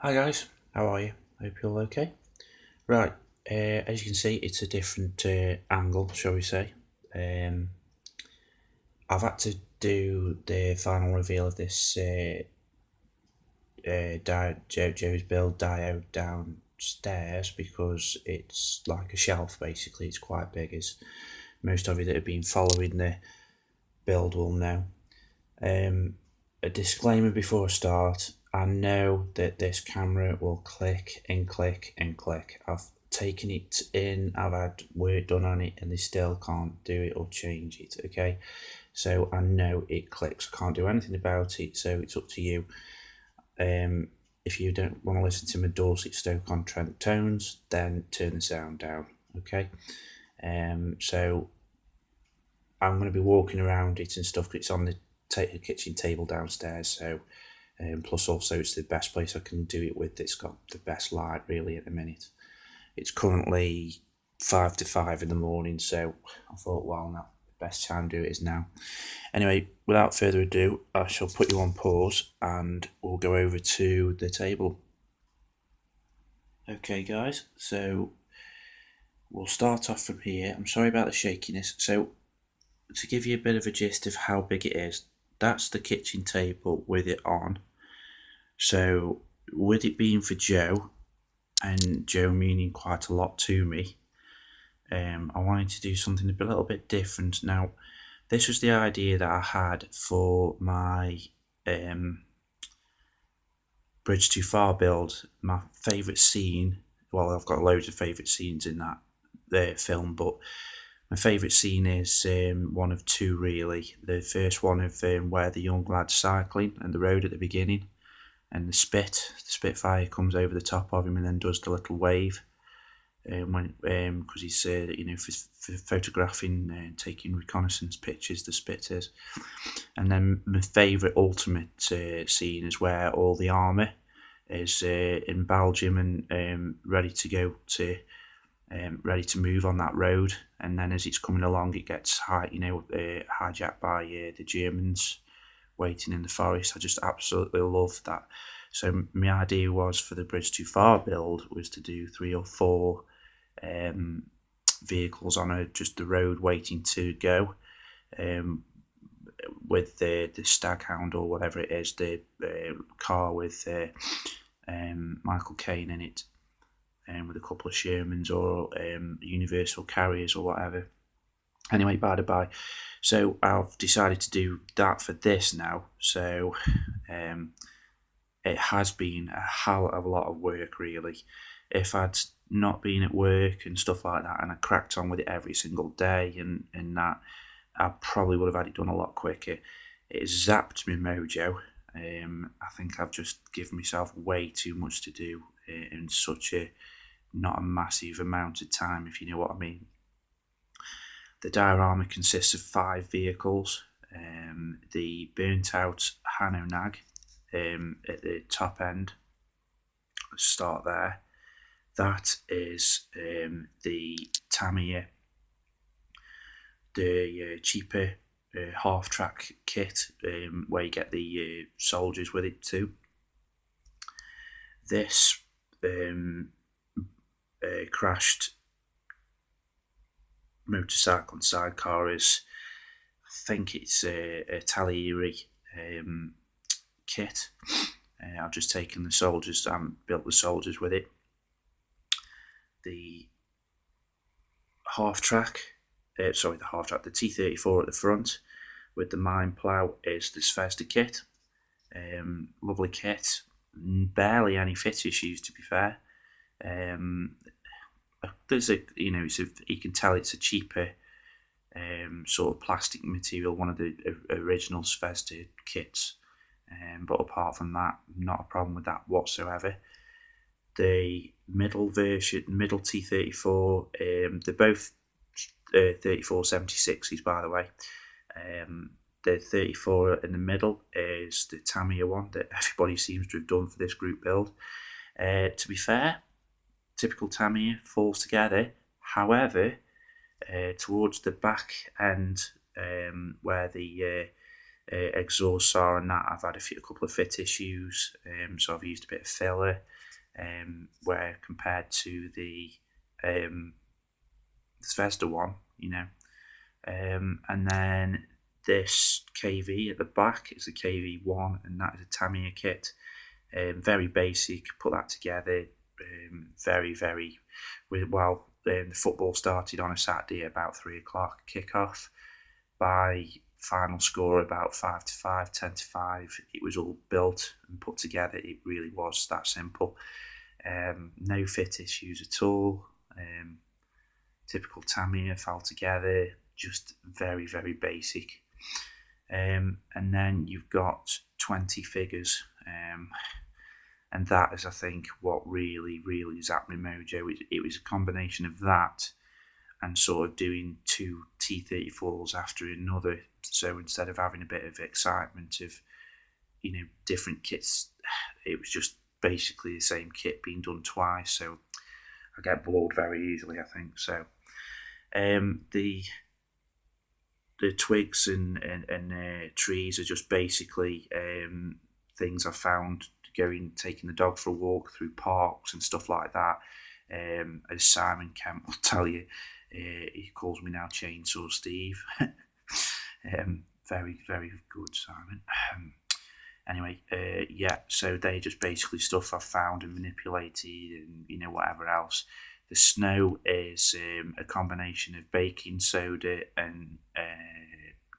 Hi guys, how are you? Hope you're all okay. Right, as you can see, it's a different angle, shall we say. Um, I've had to do the final reveal of this Joe's build diode downstairs because it's like a shelf basically. It's quite big, as most of you that have been following the build will know. A disclaimer before I start. I know that this camera will click and click and click. I've taken it in, I've had work done on it, and they still can't do it or change it. Okay, so I know it clicks. I can't do anything about it, so it's up to you. If you don't want to listen to my Dorset Stoke-on-Trent tones, then turn the sound down. Okay, so I'm going to be walking around it and stuff. 'Cause it's on the kitchen table downstairs, so plus also it's the best place I can do it with. It's got the best light really at the minute. It's currently 5 to 5 in the morning, so I thought, well, now the best time to do it is now. Anyway, without further ado, I shall put you on pause and we'll go over to the table. Okay guys, so we'll start off from here. I'm sorry about the shakiness. So to give you a bit of a gist of how big it is, that's the kitchen table with it on. So with it being for Joe, and Joe meaning quite a lot to me, I wanted to do something a little bit different. Now, this was the idea that I had for my Bridge Too Far build. My favourite scene, well, I've got loads of favourite scenes in that film, but my favourite scene is one of two really. The first one of where the young lad's cycling and the road at the beginning, and the Spitfire comes over the top of him and then does the little wave. Because he's for photographing and taking reconnaissance pictures, the Spit is. And then my favourite ultimate scene is where all the army is in Belgium and ready to go to ready to move on that road, and then as it's coming along it gets hijacked by the Germans waiting in the forest. I just absolutely love that. So my idea was for the Bridge Too Far build was to do 3 or 4 vehicles on just the road waiting to go, with the Staghound or whatever it is, the car with Michael Caine in it, with a couple of Shermans or Universal Carriers or whatever. Anyway, by the by, so I've decided to do that for this now. So it has been a hell of a lot of work, really. If I'd not been at work and stuff like that, and I cracked on with it every single day, and that, I probably would have had it done a lot quicker. It zapped my mojo. I think I've just given myself way too much to do in such a not a massive amount of time, if you know what I mean. The diorama consists of 5 vehicles. The burnt out Hano Nag at the top end. Let's start there. That is the Tamiya, the cheaper half-track kit, where you get the soldiers with it too. This crashed motorcycle and sidecar is, I think it's a Tallieri kit. I've just taken the soldiers and built the soldiers with it. The the T-34 at the front with the mine plough is the Zvezda kit. Lovely kit, barely any fit issues to be fair. There's you can tell it's a cheaper sort of plastic material, one of the original Zvezda kits. But apart from that, not a problem with that whatsoever. The middle T-34, they're both 3476s, by the way. The 34 in the middle is the Tamiya one that everybody seems to have done for this group build. To be fair, typical Tamiya falls together. However, towards the back end, where the exhaust saw and that. I've had a couple of fit issues, so I've used a bit of filler, where compared to the Zvezda one, and then this KV at the back is a KV1, and that is a Tamiya kit. Very basic, put that together, very, very well. The football started on a Saturday at about 3 o'clock kickoff. By final score about 5-5, 10-5, it was all built and put together. It really was that simple. No fit issues at all. Typical Tamiya, fell together, just very, very basic. And then you've got 20 figures, and that is, I think, what really, really zapped my mojo. It was a combination of that and sort of doing 2 T-34s after another. So instead of having a bit of excitement of, different kits, it was just basically the same kit being done twice. So I get bored very easily, I think. So the twigs and trees are just basically things I found taking the dog for a walk through parks and stuff like that. As Simon Kemp will tell you, he calls me now Chainsaw Steve. Very, very good, Simon. Anyway, so they just basically stuff I've found and manipulated and, whatever else. The snow is a combination of baking soda and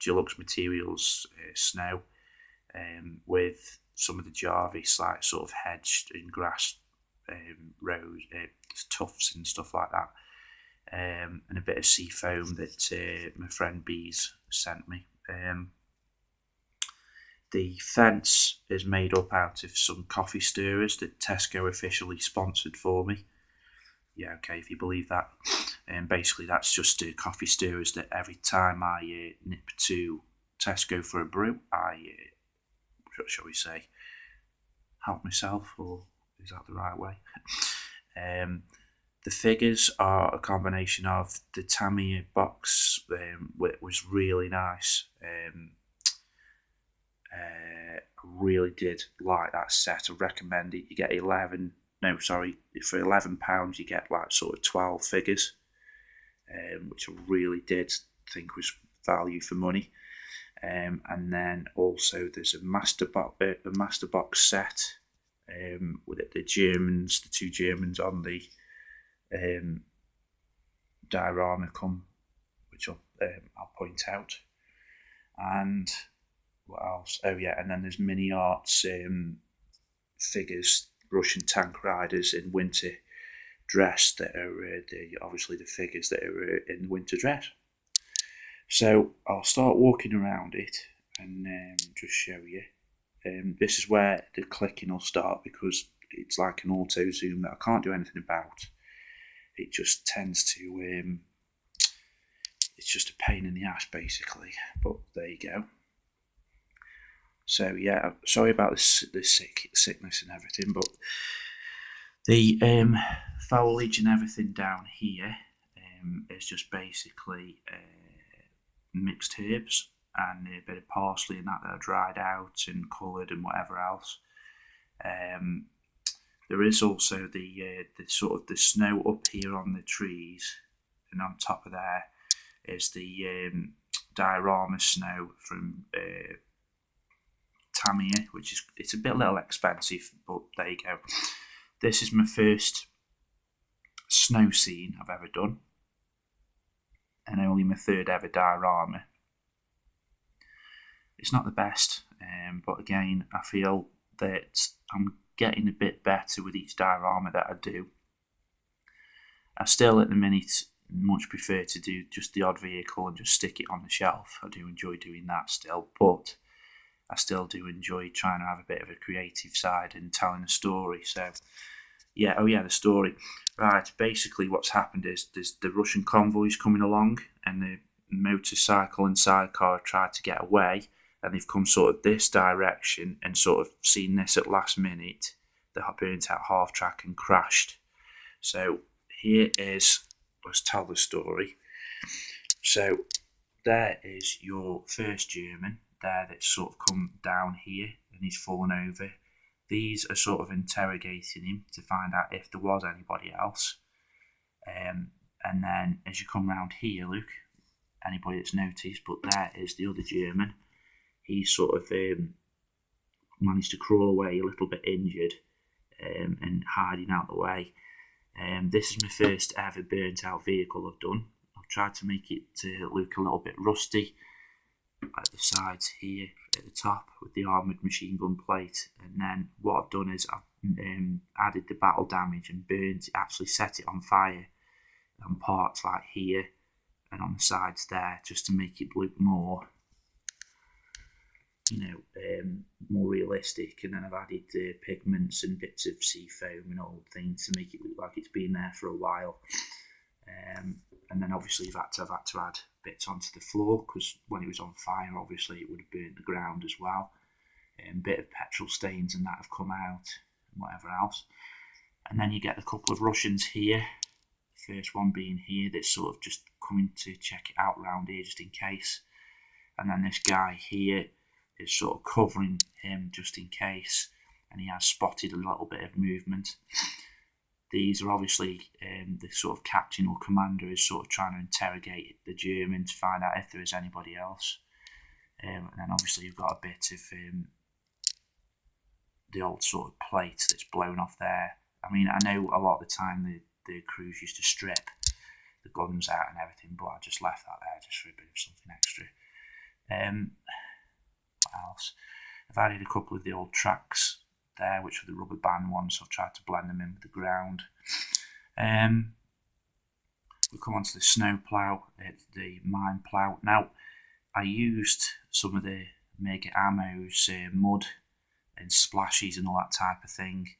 Dulux Materials snow, with some of the Jarvis like sort of hedged in grass, rows, tufts and stuff like that, and a bit of sea foam that my friend Bees sent me. The fence is made up out of some coffee stirrers that Tesco officially sponsored for me. Yeah, okay, if you believe that. Basically, that's just coffee stirrers that every time I nip to Tesco for a brew, I, shall we say, help myself, or is that the right way? The figures are a combination of the Tamiya box, which was really nice. I really did like that set. I recommend it. You get for £11 you get like sort of 12 figures, which I really did think was value for money. And then also there's a master box set, with the two Germans on the diorama which I'll point out. And what else? Oh yeah, and then there's mini arts figures, Russian tank riders in winter dress that are obviously the figures that are in winter dress. So I'll start walking around it and just show you. This is where the clicking will start, because it's like an auto zoom that I can't do anything about. It just tends to, it's just a pain in the ass basically, but there you go. So yeah, sorry about the sickness and everything, but the foliage and everything down here is just basically mixed herbs and a bit of parsley and that are dried out and coloured and whatever else. There is also the sort of the snow up here on the trees, and on top of there is the diorama snow from Tamiya, it's a little expensive, but there you go. This is my first snow scene I've ever done, and only my third ever diorama. It's not the best, but again, I feel that I'm getting a bit better with each diorama that I do. I still, at the minute, much prefer to do just the odd vehicle and just stick it on the shelf. I do enjoy doing that still, but I still do enjoy trying to have a bit of a creative side and telling a story. So, yeah, the story. Right, basically what's happened is there's the Russian convoys coming along, and the motorcycle and sidecar have tried to get away, and they've come sort of this direction and sort of seen this at last minute. They have burnt out half track and crashed. So here is, let's tell the story. So there is your first German, there that's sort of come down here and he's fallen over. These are sort of interrogating him to find out if there was anybody else. And then as you come round here, look, anybody that's noticed, but there is the other German. He's sort of managed to crawl away a little bit injured and hiding out the way. This is my first ever burnt out vehicle I've done. I've tried to make it look a little bit rusty at the sides here at the top with the armoured machine gun plate, and then what I've done is I've added the battle damage and burnt it, actually set it on fire on parts like here and on the sides there, just to make it look more, more realistic. And then I've added pigments and bits of sea foam and old things to make it look like it's been there for a while. And then obviously I've had to add bits onto the floor, because when it was on fire, obviously it would have burnt the ground as well. Bit of petrol stains and that have come out, and whatever else. And then you get a couple of Russians here. The first one being here, that's sort of just coming to check it out around here just in case. And then this guy here is sort of covering him just in case, and he has spotted a little bit of movement. These are obviously the sort of captain or commander is sort of trying to interrogate the German to find out if there is anybody else. And then obviously you've got a bit of the old sort of plate that's blown off there. I mean, I know a lot of the time the crews used to strip the guns out and everything, but I just left that there just for a bit of something extra. What else? I've added a couple of the old tracks there, which were the rubber band ones, so I've tried to blend them in with the ground. We come on to the snow plough, the mine plough. Now, I used some of the Mega Ammo's mud and splashes and all that type of thing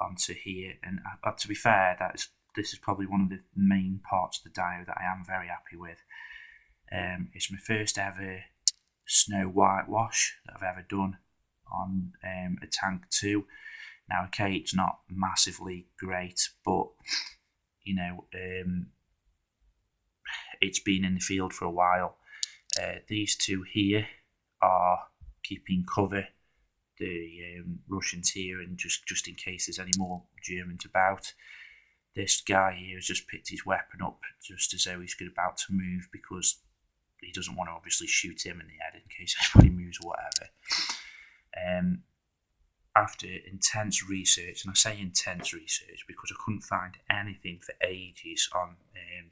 onto here, and to be fair, this is probably one of the main parts of the dyno that I am very happy with. It's my first ever snow whitewash that I've ever done on a tank 2. Now, okay, it's not massively great, but it's been in the field for a while. These two here are keeping cover, the Russians here, and just in case there's any more Germans about. This guy here has just picked his weapon up just as though he's about to move, because he doesn't want to obviously shoot him in the head in case anybody moves or whatever. After intense research, and I say intense research because I couldn't find anything for ages on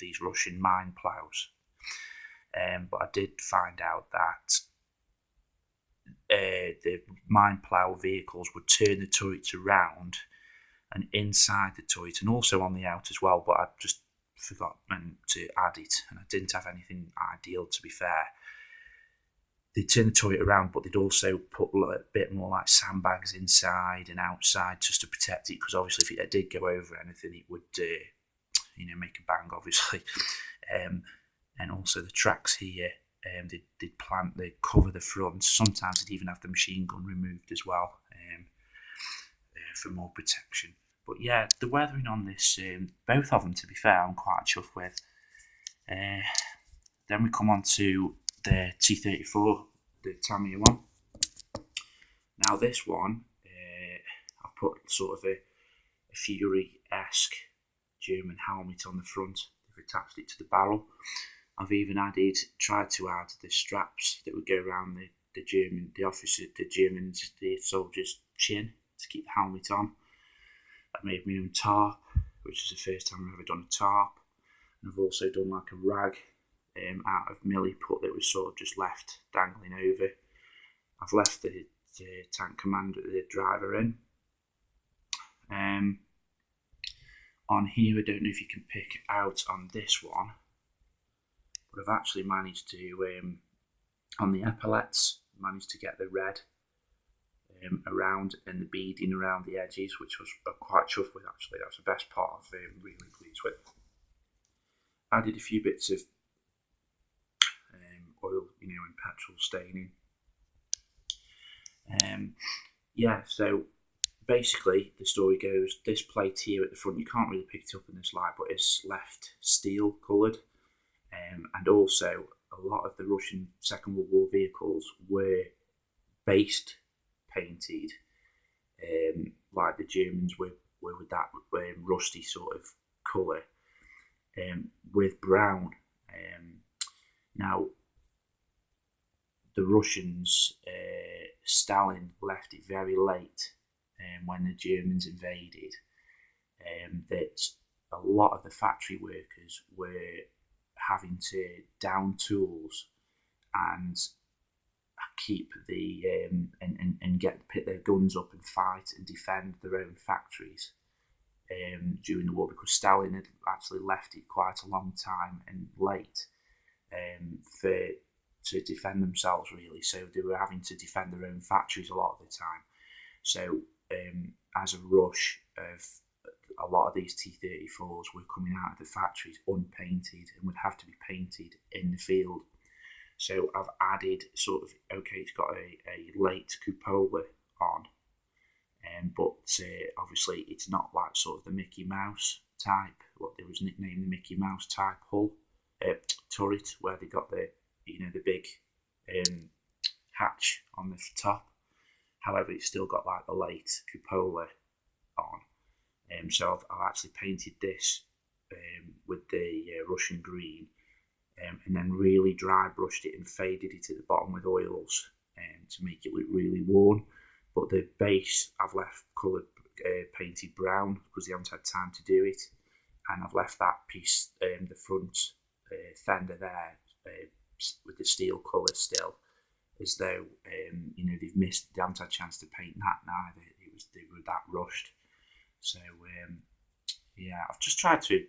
these Russian mine ploughs, but I did find out that the mine plough vehicles would turn the turrets around, and inside the turret, and also on the out as well, but I just forgot to add it, and I didn't have anything ideal, to be fair. They'd turn the turret around, but they'd also put a bit more like sandbags inside and outside just to protect it, because obviously if it did go over anything, it would make a bang, obviously. And also the tracks here, they'd cover the front. Sometimes they'd even have the machine gun removed as well, for more protection. But yeah, the weathering on this, both of them, to be fair, I'm quite chuffed with. Then we come on to the T-34, the Tamiya one. Now this one, I've put sort of a Fury-esque German helmet on the front. They've attached it to the barrel. I've even tried to add the straps that would go around the soldier's chin to keep the helmet on. I made my own tarp, which is the first time I've ever done a tarp. And I've also done like a rag out of milliput that was sort of just left dangling over. I've left the tank commander, the driver in. On here, I don't know if you can pick out on this one, but I've actually managed to, on the epaulets, managed to get the red around and the beading around the edges, which was quite chuffed with actually. That was the best part of really pleased with. Added a few bits of oil, and petrol staining. So basically the story goes, this plate here at the front, you can't really pick it up in this light, but it's left steel coloured, and also a lot of the Russian Second World War vehicles were based painted, like the Germans were with that rusty sort of colour, with brown. Now, the Russians, Stalin left it very late when the Germans invaded, that a lot of the factory workers were having to down tools and keep the and put their guns up and fight and defend their own factories during the war, because Stalin had actually left it quite a long time and late to defend themselves, really. So they were having to defend their own factories a lot of the time. So as a rush of a lot of these T-34s were coming out of the factories unpainted and would have to be painted in the field. So I've added sort of, okay, it's got a late cupola on, but obviously it's not like sort of the Mickey Mouse type, what they was nicknamed the Mickey Mouse type hull, turret, where they got the big hatch on the top. However, it's still got like the late cupola on. So I've actually painted this with the Russian green, and then really dry brushed it and faded it at the bottom with oils to make it look really worn. But the base I've left coloured painted brown because they haven't had time to do it, and I've left that piece, the front fender there, with the steel colour still, as though they haven't had a chance to paint that neither. They were that rushed. So yeah, I've just tried to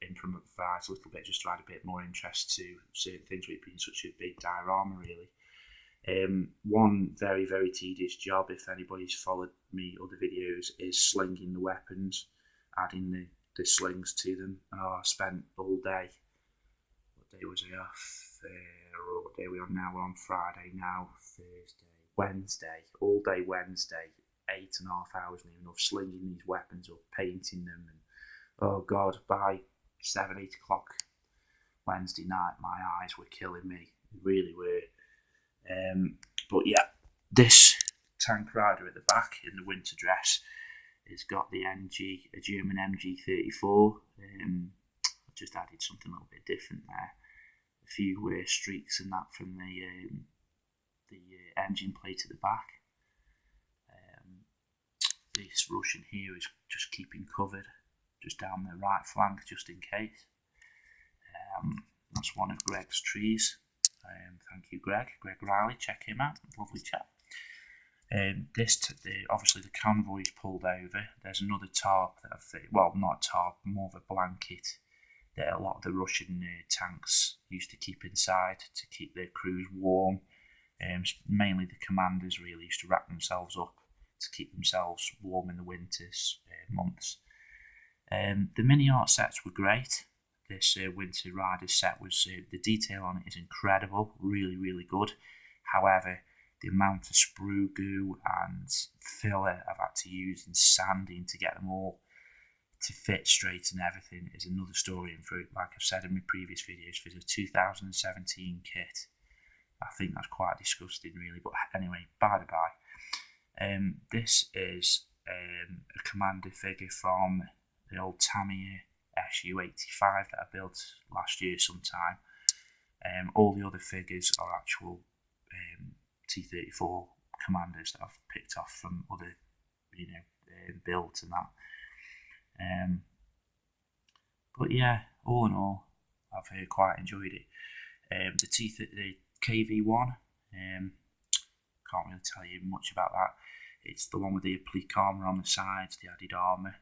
improvise a little bit, just to add a bit more interest to certain things with it being such a big diorama, really. One very, very tedious job, if anybody's followed me other videos, is slinging the weapons, adding the slings to them. I spent all day. What day was I off? What day are we on now? We're on Friday now, Thursday, Wednesday, all day Wednesday, 8.5 hours near enough, slinging these weapons up, painting them, and oh god, by 7, 8 o'clock Wednesday night, my eyes were killing me. They really were. But yeah, this tank rider at the back in the winter dress has got the a German MG-34. I just added something a little bit different there. A few streaks and that from the engine plate at the back. This Russian here is just keeping covered, just down the right flank, just in case. That's one of Greg's trees. Thank you, Greg Riley. Check him out, lovely chap. Obviously the convoy is pulled over. There's another tarp that not a tarp, more of a blanket that a lot of the Russian tanks used to keep inside to keep their crews warm. Mainly the commanders really used to wrap themselves up to keep themselves warm in the winters months. The mini art sets were great. This winter rider set was the detail on it is incredible, really, really good. However, the amount of sprue goo and filler I've had to use in sanding to get them all to fit straight and everything is another story. And for, like I've said in my previous videos, for the 2017 kit, I think that's quite disgusting, really. But anyway, by the by, this is a commander figure from the old Tamiya SU-85 that I built last year sometime. All the other figures are actual T-34 commanders that I've picked off from other, builds and that. But yeah, all in all, I've quite enjoyed it. The KV-1, can't really tell you much about that. It's the one with the applique armour on the sides, the added armour.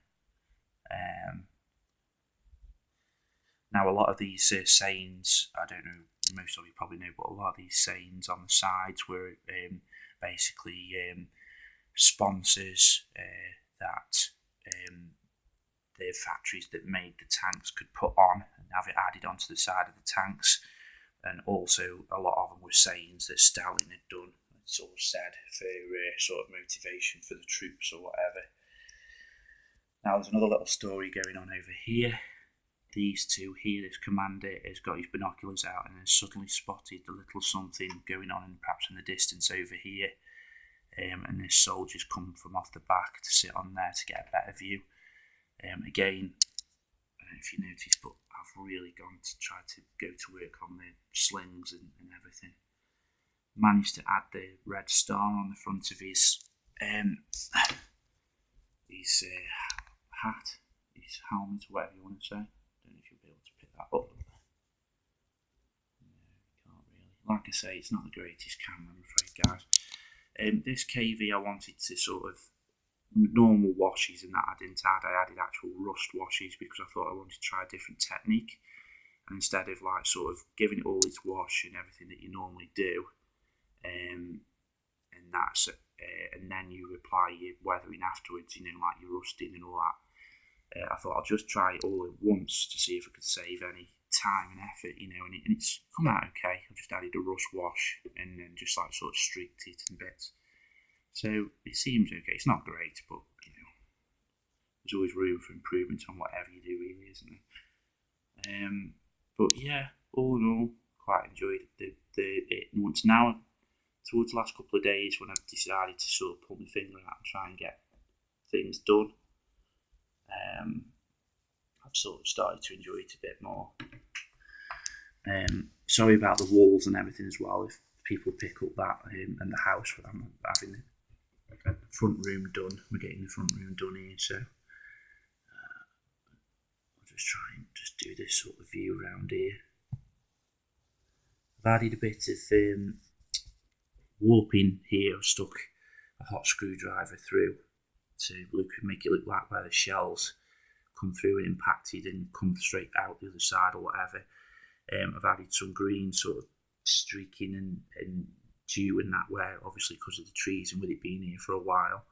Now, a lot of these sayings, I don't know, most of you probably know, but a lot of these sayings on the sides were basically sponsors that the factories that made the tanks could put on and have it added onto the side of the tanks. And also, a lot of them were sayings that Stalin had done, sort of said, for sort of motivation for the troops or whatever. Now, there's another little story going on over here. these two here, this commander has got his binoculars out and has suddenly spotted a little something going on, perhaps in the distance over here. And this soldier's come from off the back to sit on there to get a better view. Again, I don't know if you noticed, but I've really gone to try to go to work on the slings and everything. Managed to add the red star on the front of his hat, his helmet, or whatever you want to say. Don't know if you'll be able to pick that up. No, you can't really. Like I say, it's not the greatest camera, I'm afraid, guys. This KV I wanted to sort of normal washes and that I didn't add. I added actual rust washes because I thought I wanted to try a different technique. And instead of like sort of giving it all its wash and everything that you normally do, and that's and then you apply your weathering afterwards, you know, like your rusting and all that. I thought I'll just try it all at once to see if I could save any time and effort, you know, and it's come out okay. I've just added a rust wash and then just like sort of streaked it in bits. So it seems okay. It's not great, but you know, there's always room for improvement on whatever you do, really, isn't there? But yeah, all in all, quite enjoyed it. Once now, towards the last couple of days, when I've decided to sort of pull my finger out and try and get things done, I've sort of started to enjoy it a bit more. Sorry about the walls and everything as well. If people pick up that and the house, I'm having the front room done. We're getting the front room done here, so I'll just try and just do this sort of view around here. I've added a bit of warping here. I've stuck a hot screwdriver through to make it look like where the shells come through and impacted and come straight out the other side or whatever. I've added some green sort of streaking and dew and that, where obviously because of the trees and with it being here for a while.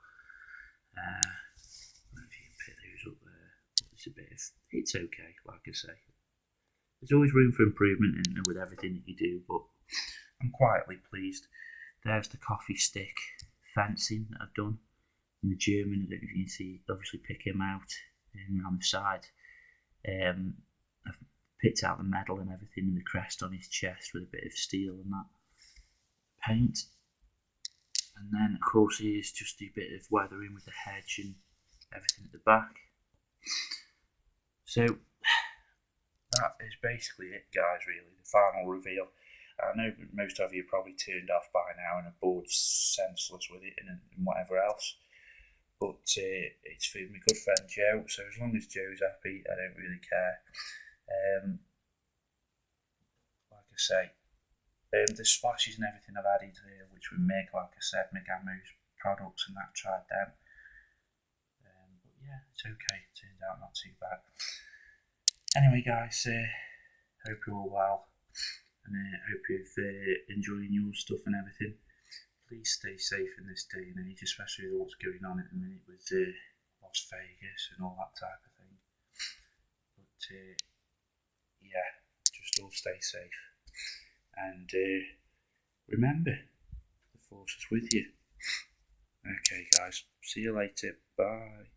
I don't know if you can pick those up there. It's okay, like I say. There's always room for improvement with everything that you do, but I'm quietly pleased. There's the coffee stick fencing that I've done. And the German, I don't know if you can see, obviously pick him out around the side. I've picked out the medal and everything and the crest on his chest with a bit of steel and that paint. And then of course here's just a bit of weathering with the hedge and everything at the back. So that is basically it, guys, really, the final reveal. I know most of you are probably turned off by now and are bored senseless with it and whatever else. But it's for my good friend Joe, so as long as Joe's happy, I don't really care. Like I say, the splashes and everything I've added here, which we make, like I said, Megamu's products and that, tried them. But yeah, it's okay, it turned out not too bad. Anyway, guys, hope you're all well, and hope you're enjoying your stuff and everything. Please stay safe in this day and age, especially with what's going on at the minute with Las Vegas and all that type of thing. But yeah, just all stay safe. And remember, the force is with you. Okay, guys, see you later. Bye.